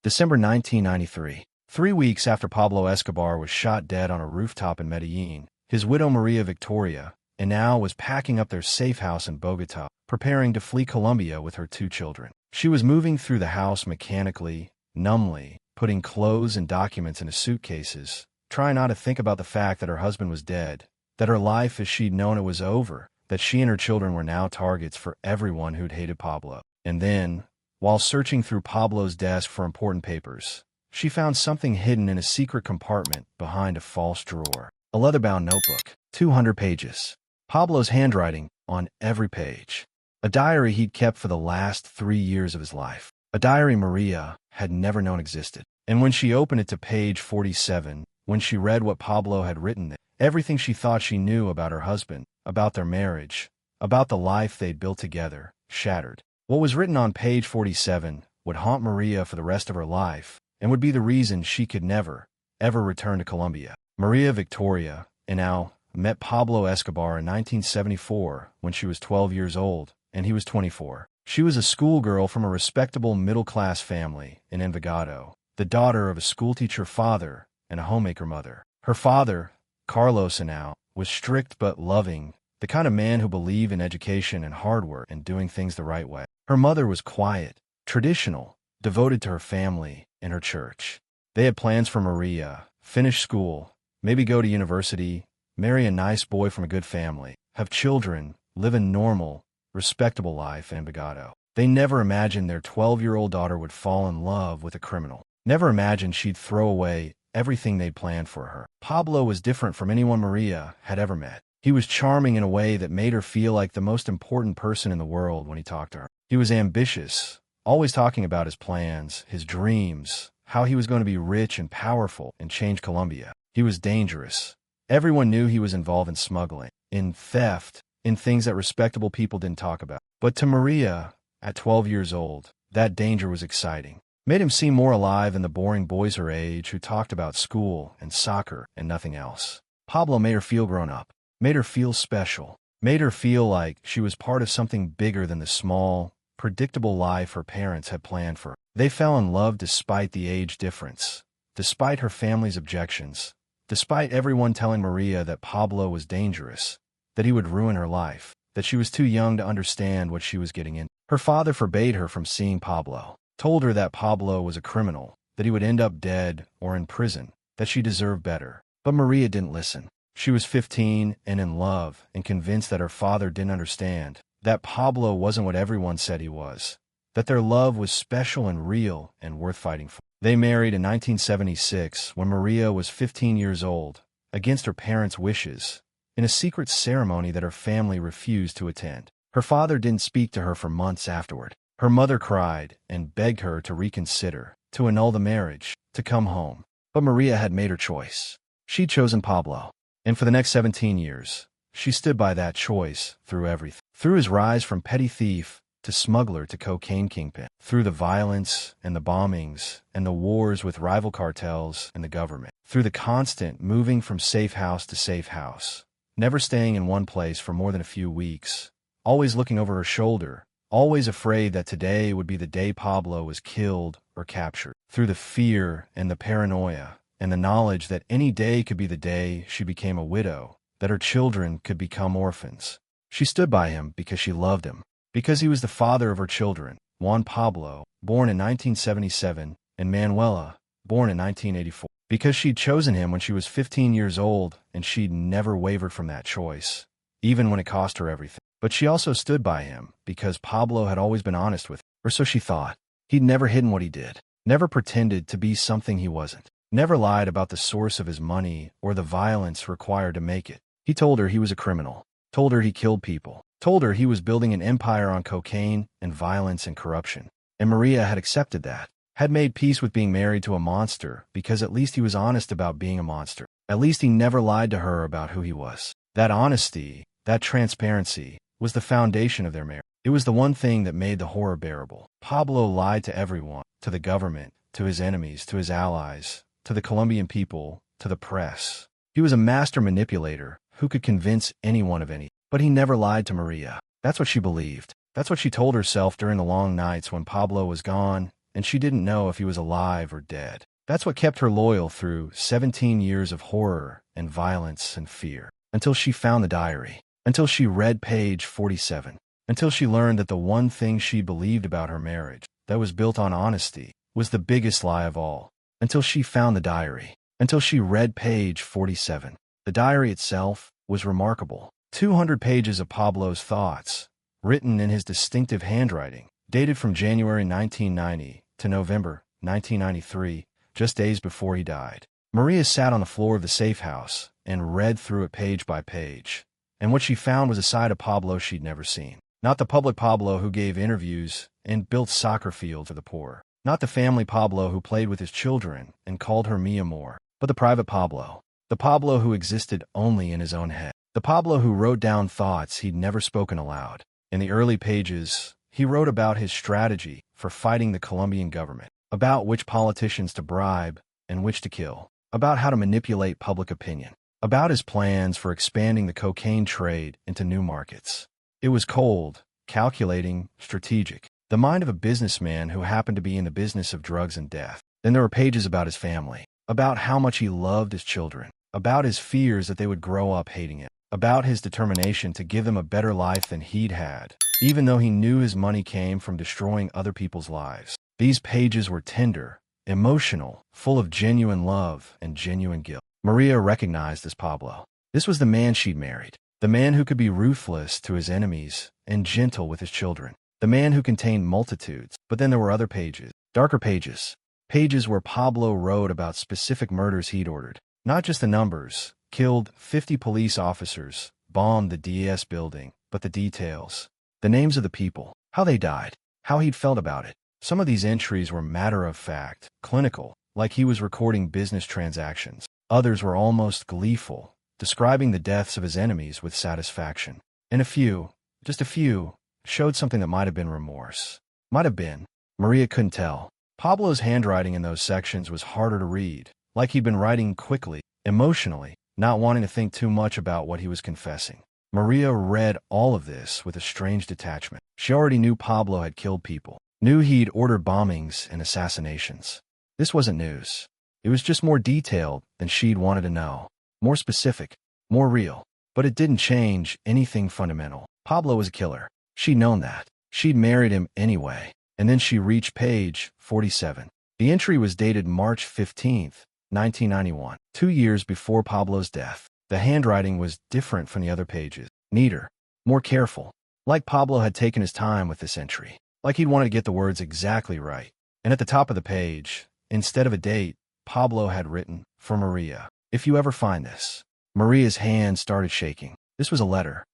December 1993. 3 weeks after Pablo Escobar was shot dead on a rooftop in Medellin, his widow Maria Victoria, and now was packing up their safe house in Bogotá, preparing to flee Colombia with her 2 children. She was moving through the house mechanically, numbly, putting clothes and documents into suitcases, trying not to think about the fact that her husband was dead, that her life as she'd known it was over, that she and her children were now targets for everyone who'd hated Pablo. And then, while searching through Pablo's desk for important papers, she found something hidden in a secret compartment behind a false drawer. A leather-bound notebook, 200 pages. Pablo's handwriting on every page. A diary he'd kept for the last 3 years of his life. A diary Maria had never known existed. And when she opened it to page 47, when she read what Pablo had written there, everything she thought she knew about her husband, about their marriage, about the life they'd built together, shattered. What was written on page 47 would haunt Maria for the rest of her life and would be the reason she could never, ever return to Colombia. Maria Victoria, and now, met Pablo Escobar in 1974 when she was 12 years old, and he was 24. She was a schoolgirl from a respectable middle-class family in Envigado, the daughter of a schoolteacher father and a homemaker mother. Her father, Carlos Anao, was strict but loving, the kind of man who believed in education and hard work and doing things the right way. Her mother was quiet, traditional, devoted to her family and her church. They had plans for Maria: finish school, maybe go to university, marry a nice boy from a good family, have children, live a normal, respectable life in Envigado. They never imagined their 12-year-old daughter would fall in love with a criminal. Never imagined she'd throw away everything they'd planned for her. Pablo was different from anyone Maria had ever met. He was charming in a way that made her feel like the most important person in the world when he talked to her. He was ambitious, always talking about his plans, his dreams, how he was going to be rich and powerful and change Colombia. He was dangerous. Everyone knew he was involved in smuggling, in theft, in things that respectable people didn't talk about. But to Maria, at 12 years old, that danger was exciting. Made him seem more alive than the boring boys her age who talked about school and soccer and nothing else. Pablo made her feel grown up, made her feel special, made her feel like she was part of something bigger than the small, predictable life her parents had planned for her. They fell in love despite the age difference, despite her family's objections, despite everyone telling Maria that Pablo was dangerous, that he would ruin her life, that she was too young to understand what she was getting into. Her father forbade her from seeing Pablo, told her that Pablo was a criminal, that he would end up dead or in prison, that she deserved better. But Maria didn't listen. She was 15 and in love and convinced that her father didn't understand, that Pablo wasn't what everyone said he was, that their love was special and real and worth fighting for. They married in 1976 when Maria was 15 years old, against her parents' wishes, in a secret ceremony that her family refused to attend. Her father didn't speak to her for months afterward. Her mother cried and begged her to reconsider, to annul the marriage, to come home. But Maria had made her choice. She'd chosen Pablo. And for the next 17 years, she stood by that choice through everything. Through his rise from petty thief to smuggler to cocaine kingpin. Through the violence and the bombings and the wars with rival cartels and the government. Through the constant moving from safe house to safe house. Never staying in one place for more than a few weeks. Always looking over her shoulder. Always afraid that today would be the day Pablo was killed or captured. Through the fear and the paranoia and the knowledge that any day could be the day she became a widow, that her children could become orphans. She stood by him because she loved him, because he was the father of her children, Juan Pablo, born in 1977, and Manuela, born in 1984. Because she'd chosen him when she was 15 years old, and she'd never wavered from that choice, even when it cost her everything. But she also stood by him because Pablo had always been honest with her, or so she thought. He'd never hidden what he did, never pretended to be something he wasn't, never lied about the source of his money or the violence required to make it. He told her he was a criminal, told her he killed people, told her he was building an empire on cocaine and violence and corruption. And Maria had accepted that, had made peace with being married to a monster because at least he was honest about being a monster. At least he never lied to her about who he was. That honesty, that transparency, was the foundation of their marriage. It was the one thing that made the horror bearable. Pablo lied to everyone, to the government, to his enemies, to his allies, to the Colombian people, to the press. He was a master manipulator who could convince anyone of anything. But he never lied to Maria. That's what she believed. That's what she told herself during the long nights when Pablo was gone and she didn't know if he was alive or dead. That's what kept her loyal through 17 years of horror and violence and fear. Until she found the diary. Until she read page 47. Until she learned that the one thing she believed about her marriage, that was built on honesty, was the biggest lie of all. Until she found the diary. Until she read page 47. The diary itself was remarkable. 200 pages of Pablo's thoughts, written in his distinctive handwriting, dated from January 1990 to November 1993, just days before he died. Maria sat on the floor of the safe house and read through it page by page. And what she found was a side of Pablo she'd never seen. Not the public Pablo who gave interviews and built soccer fields for the poor. Not the family Pablo who played with his children and called her mi amor, but the private Pablo. The Pablo who existed only in his own head. The Pablo who wrote down thoughts he'd never spoken aloud. In the early pages, he wrote about his strategy for fighting the Colombian government, about which politicians to bribe and which to kill, about how to manipulate public opinion, about his plans for expanding the cocaine trade into new markets. It was cold, calculating, strategic, the mind of a businessman who happened to be in the business of drugs and death. Then there were pages about his family, about how much he loved his children, about his fears that they would grow up hating him, about his determination to give them a better life than he'd had, even though he knew his money came from destroying other people's lives. These pages were tender, emotional, full of genuine love and genuine guilt. Maria recognized this Pablo. This was the man she'd married, the man who could be ruthless to his enemies and gentle with his children, the man who contained multitudes. But then there were other pages, darker pages, pages where Pablo wrote about specific murders he'd ordered. Not just the numbers, killed 50 police officers, bombed the DS building, but the details, the names of the people, how they died, how he'd felt about it. Some of these entries were matter-of-fact, clinical, like he was recording business transactions. Others were almost gleeful, describing the deaths of his enemies with satisfaction. And a few, just a few, showed something that might have been remorse. Might have been. Maria couldn't tell. Pablo's handwriting in those sections was harder to read, like he'd been writing quickly, emotionally, not wanting to think too much about what he was confessing. Maria read all of this with a strange detachment. She already knew Pablo had killed people, knew he'd ordered bombings and assassinations. This wasn't news. It was just more detailed than she'd wanted to know, more specific, more real. But it didn't change anything fundamental. Pablo was a killer. She'd known that. She'd married him anyway. And then she reached page 47. The entry was dated March 15th, 1991, 2 years before Pablo's death. The handwriting was different from the other pages, neater, more careful, like Pablo had taken his time with this entry, like he'd wanted to get the words exactly right. And at the top of the page, instead of a date, Pablo had written, "For Maria, if you ever find this." Maria's hand started shaking. This was a letter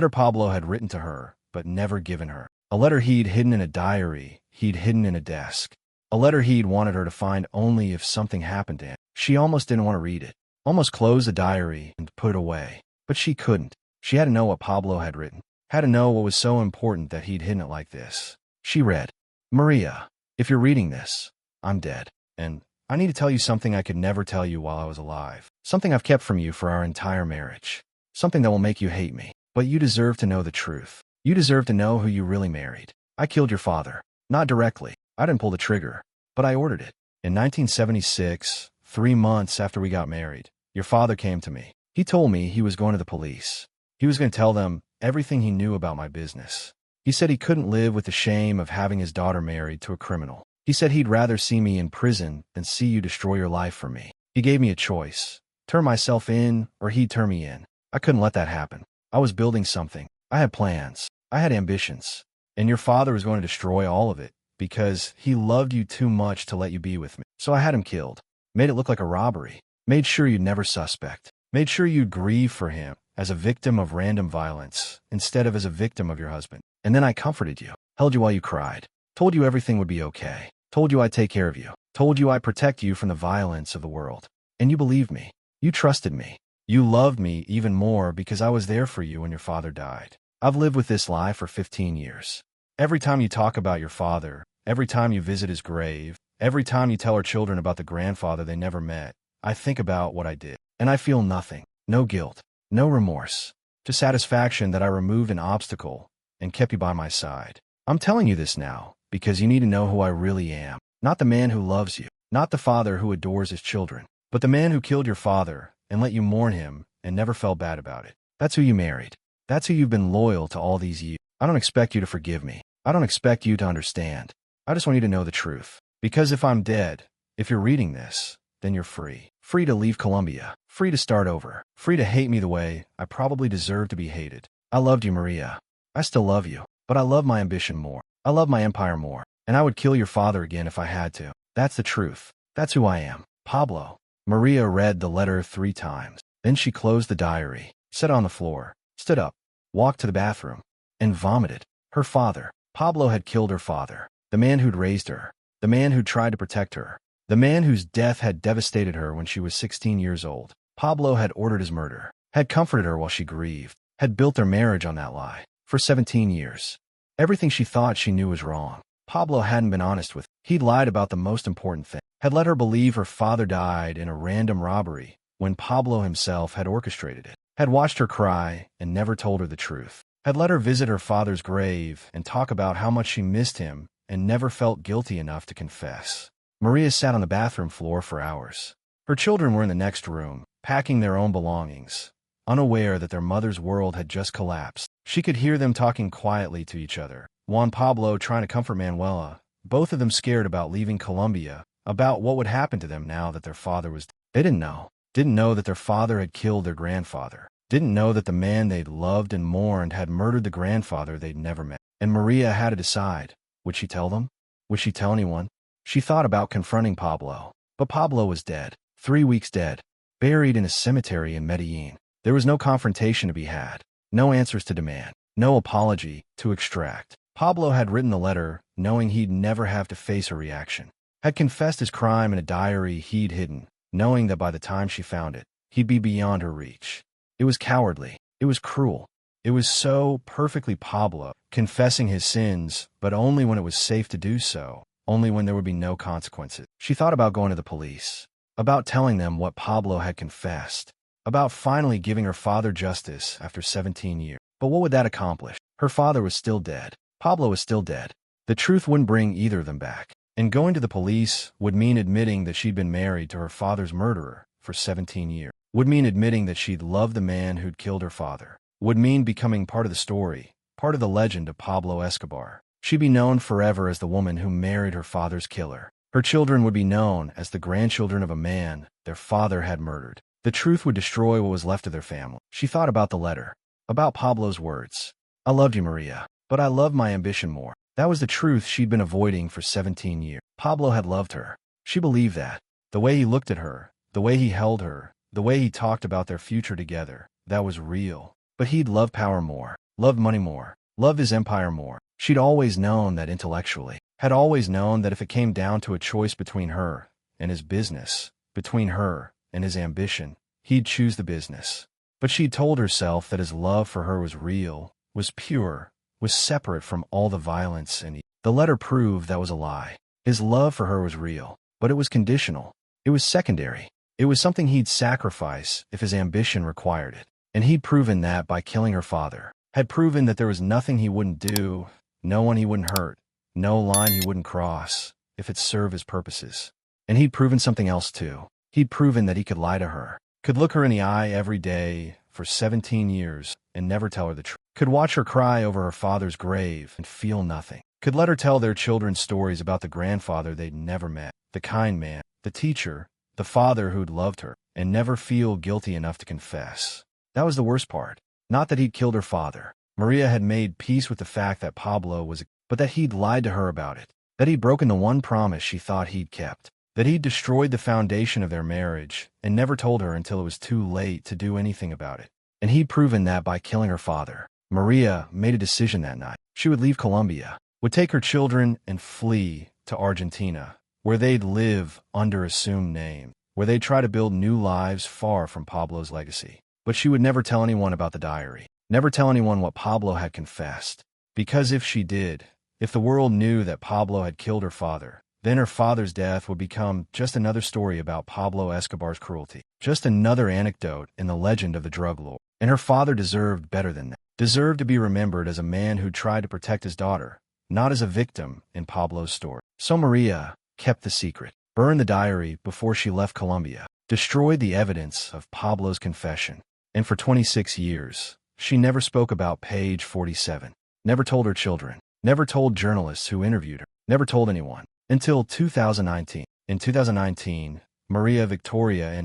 Pablo had written to her, but never given her. A letter he'd hidden in a diary, he'd hidden in a desk. A letter he'd wanted her to find only if something happened to him. She almost didn't want to read it, almost closed the diary and put it away. But she couldn't. She had to know what Pablo had written, had to know what was so important that he'd hidden it like this. She read, "Maria, if you're reading this, I'm dead. And I need to tell you something I could never tell you while I was alive. Something I've kept from you for our entire marriage. Something that will make you hate me. But you deserve to know the truth. You deserve to know who you really married. I killed your father. Not directly. I didn't pull the trigger. But I ordered it. In 1976, 3 months after we got married, your father came to me. He told me he was going to the police. He was going to tell them everything he knew about my business. He said he couldn't live with the shame of having his daughter married to a criminal. He said he'd rather see me in prison than see you destroy your life for me. He gave me a choice. Turn myself in, or he'd turn me in. I couldn't let that happen. I was building something. I had plans. I had ambitions. And your father was going to destroy all of it, because he loved you too much to let you be with me. So I had him killed. Made it look like a robbery. Made sure you'd never suspect. Made sure you'd grieve for him as a victim of random violence, instead of as a victim of your husband. And then I comforted you. Held you while you cried. Told you everything would be okay. Told you I'd take care of you. Told you I'd protect you from the violence of the world. And you believed me. You trusted me. You loved me even more because I was there for you when your father died. I've lived with this lie for 15 years. Every time you talk about your father, every time you visit his grave, every time you tell our children about the grandfather they never met, I think about what I did. And I feel nothing. No guilt. No remorse. Just satisfaction that I removed an obstacle and kept you by my side. I'm telling you this now because you need to know who I really am. Not the man who loves you, not the father who adores his children, but the man who killed your father and let you mourn him and never felt bad about it. That's who you married. That's who you've been loyal to all these years. I don't expect you to forgive me. I don't expect you to understand. I just want you to know the truth. Because if I'm dead, if you're reading this, then you're free. Free to leave Colombia. Free to start over. Free to hate me the way I probably deserve to be hated. I loved you, Maria. I still love you, but I love my ambition more. I love my empire more. And I would kill your father again if I had to. That's the truth. That's who I am. Pablo. Maria read the letter 3 times. Then she closed the diary, sat on the floor, stood up, walked to the bathroom, and vomited. Her father. Pablo had killed her father. The man who'd raised her. The man who'd tried to protect her. The man whose death had devastated her when she was 16 years old. Pablo had ordered his murder, had comforted her while she grieved, had built their marriage on that lie. For 17 years. Everything she thought she knew was wrong. Pablo hadn't been honest with her. He'd lied about the most important thing. Had let her believe her father died in a random robbery when Pablo himself had orchestrated it. Had watched her cry and never told her the truth. Had let her visit her father's grave and talk about how much she missed him and never felt guilty enough to confess. Maria sat on the bathroom floor for hours. Her children were in the next room, packing their own belongings, unaware that their mother's world had just collapsed. She could hear them talking quietly to each other. Juan Pablo trying to comfort Manuela, both of them scared about leaving Colombia, about what would happen to them now that their father was dead. They didn't know that their father had killed their grandfather, didn't know that the man they'd loved and mourned had murdered the grandfather they'd never met. And Maria had to decide, would she tell them? Would she tell anyone? She thought about confronting Pablo, but Pablo was dead, 3 weeks dead, buried in a cemetery in Medellin. There was no confrontation to be had, no answers to demand, no apology to extract. Pablo had written the letter knowing he'd never have to face her reaction, had confessed his crime in a diary he'd hidden, knowing that by the time she found it, he'd be beyond her reach. It was cowardly. It was cruel. It was so perfectly Pablo, confessing his sins, but only when it was safe to do so, only when there would be no consequences. She thought about going to the police, about telling them what Pablo had confessed, about finally giving her father justice after 17 years. But what would that accomplish? Her father was still dead. Pablo was still dead. The truth wouldn't bring either of them back. And going to the police would mean admitting that she'd been married to her father's murderer for 17 years. Would mean admitting that she'd loved the man who'd killed her father. Would mean becoming part of the story, part of the legend of Pablo Escobar. She'd be known forever as the woman who married her father's killer. Her children would be known as the grandchildren of a man their father had murdered. The truth would destroy what was left of their family. She thought about the letter, about Pablo's words. I loved you, Maria, but I loved my ambition more. That was the truth she'd been avoiding for 17 years. Pablo had loved her. She believed that. The way he looked at her, the way he held her, the way he talked about their future together, that was real. But he'd loved power more, loved money more, loved his empire more. She'd always known that intellectually, had always known that if it came down to a choice between her and his business, between her and his ambition, he'd choose the business. But she'd told herself that his love for her was real, was pure, was separate from all the violence and evil. The letter proved that was a lie. His love for her was real, but it was conditional. It was secondary. It was something he'd sacrifice if his ambition required it. And he'd proven that by killing her father. Had proven that there was nothing he wouldn't do, no one he wouldn't hurt, no line he wouldn't cross, if it served his purposes. And he'd proven something else too. He'd proven that he could lie to her, could look her in the eye every day for 17 years and never tell her the truth. Could watch her cry over her father's grave and feel nothing. Could let her tell their children stories about the grandfather they'd never met, the kind man, the teacher, the father who'd loved her, and never feel guilty enough to confess. That was the worst part. Not that he'd killed her father. Maria had made peace with the fact that Pablo was, but that he'd lied to her about it. That he'd broken the one promise she thought he'd kept. That he'd destroyed the foundation of their marriage and never told her until it was too late to do anything about it. And he'd proven that by killing her father. Maria made a decision that night. She would leave Colombia, would take her children and flee to Argentina, where they'd live under assumed names, where they'd try to build new lives far from Pablo's legacy. But she would never tell anyone about the diary, never tell anyone what Pablo had confessed. Because if she did, if the world knew that Pablo had killed her father, then her father's death would become just another story about Pablo Escobar's cruelty, just another anecdote in the legend of the drug lord. And her father deserved better than that, deserved to be remembered as a man who tried to protect his daughter, not as a victim in Pablo's story. So Maria, kept the secret, burned the diary before she left Colombia, destroyed the evidence of Pablo's confession. And for 26 years, she never spoke about page 47, never told her children, never told journalists who interviewed her, never told anyone, until 2019. In 2019, Maria Victoria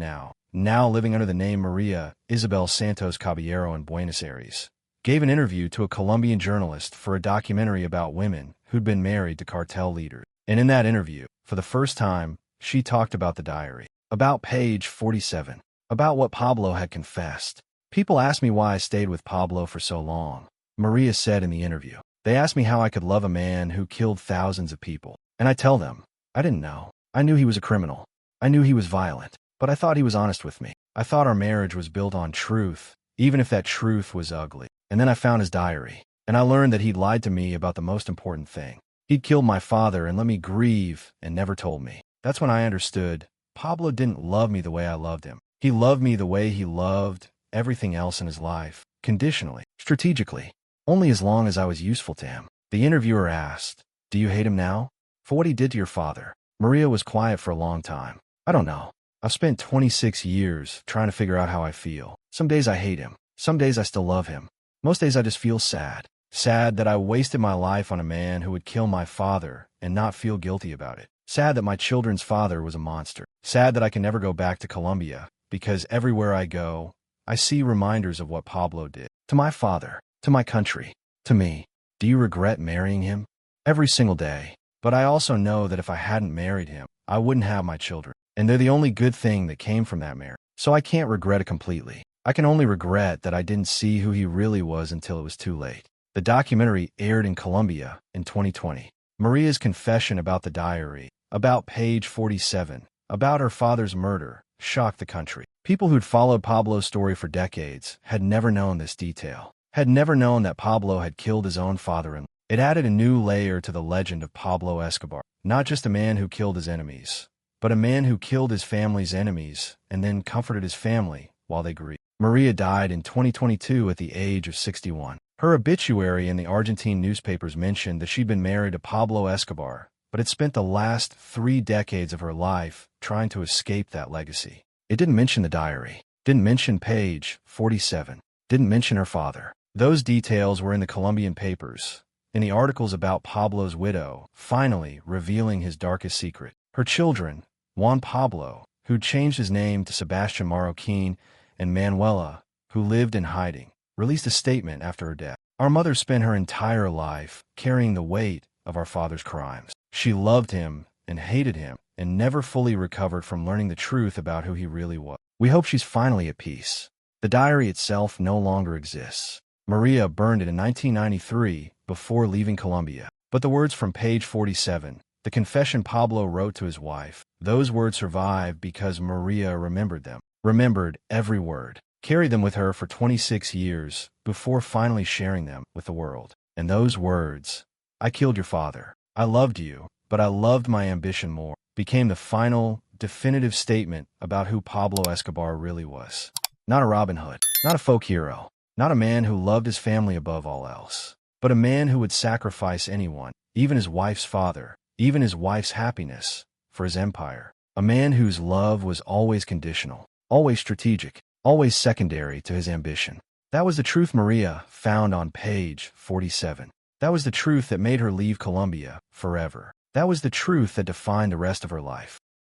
now living under the name Maria Isabel Santos Caballero in Buenos Aires, gave an interview to a Colombian journalist for a documentary about women who'd been married to cartel leaders. And in that interview, for the first time, she talked about the diary, about page 47, about what Pablo had confessed. People asked me why I stayed with Pablo for so long. Maria said in the interview, they asked me how I could love a man who killed thousands of people. And I tell them, I didn't know. I knew he was a criminal. I knew he was violent. But I thought he was honest with me. I thought our marriage was built on truth, even if that truth was ugly. And then I found his diary, and I learned that he'd lied to me about the most important thing. He'd killed my father and let me grieve and never told me. That's when I understood Pablo didn't love me the way I loved him. He loved me the way he loved everything else in his life, conditionally, strategically, only as long as I was useful to him. The interviewer asked, do you hate him now? For what he did to your father? Maria was quiet for a long time. I don't know. I've spent 26 years trying to figure out how I feel. Some days I hate him. Some days I still love him. Most days I just feel sad. Sad that I wasted my life on a man who would kill my father and not feel guilty about it. Sad that my children's father was a monster. Sad that I can never go back to Colombia because everywhere I go, I see reminders of what Pablo did. To my father, to my country, to me. Do you regret marrying him? Every single day. But I also know that if I hadn't married him, I wouldn't have my children. And they're the only good thing that came from that marriage. So I can't regret it completely. I can only regret that I didn't see who he really was until it was too late. The documentary aired in Colombia in 2020. Maria's confession about the diary, about page 47, about her father's murder, shocked the country. People who'd followed Pablo's story for decades had never known this detail, had never known that Pablo had killed his own father-in-law. It added a new layer to the legend of Pablo Escobar, not just a man who killed his enemies, but a man who killed his family's enemies and then comforted his family while they grieved. Maria died in 2022 at the age of 61. Her obituary in the Argentine newspapers mentioned that she'd been married to Pablo Escobar, but had spent the last 3 decades of her life trying to escape that legacy. It didn't mention the diary, didn't mention page 47, didn't mention her father. Those details were in the Colombian papers, in the articles about Pablo's widow, finally revealing his darkest secret. Her children, Juan Pablo, who changed his name to Sebastian Marroquin, and Manuela, who lived in hiding, released a statement after her death. Our mother spent her entire life carrying the weight of our father's crimes. She loved him and hated him and never fully recovered from learning the truth about who he really was. We hope she's finally at peace. The diary itself no longer exists. Maria burned it in 1993 before leaving Colombia. But the words from page 47, the confession Pablo wrote to his wife, those words survived because Maria remembered them, remembered every word, carried them with her for 26 years before finally sharing them with the world. And those words, I killed your father, I loved you, but I loved my ambition more, became the final, definitive statement about who Pablo Escobar really was. Not a Robin Hood, not a folk hero, not a man who loved his family above all else, but a man who would sacrifice anyone, even his wife's father, even his wife's happiness, for his empire. A man whose love was always conditional, always strategic, always secondary to his ambition. That was the truth Maria found on page 47. That was the truth that made her leave Colombia forever. That was the truth that defined the rest of her life.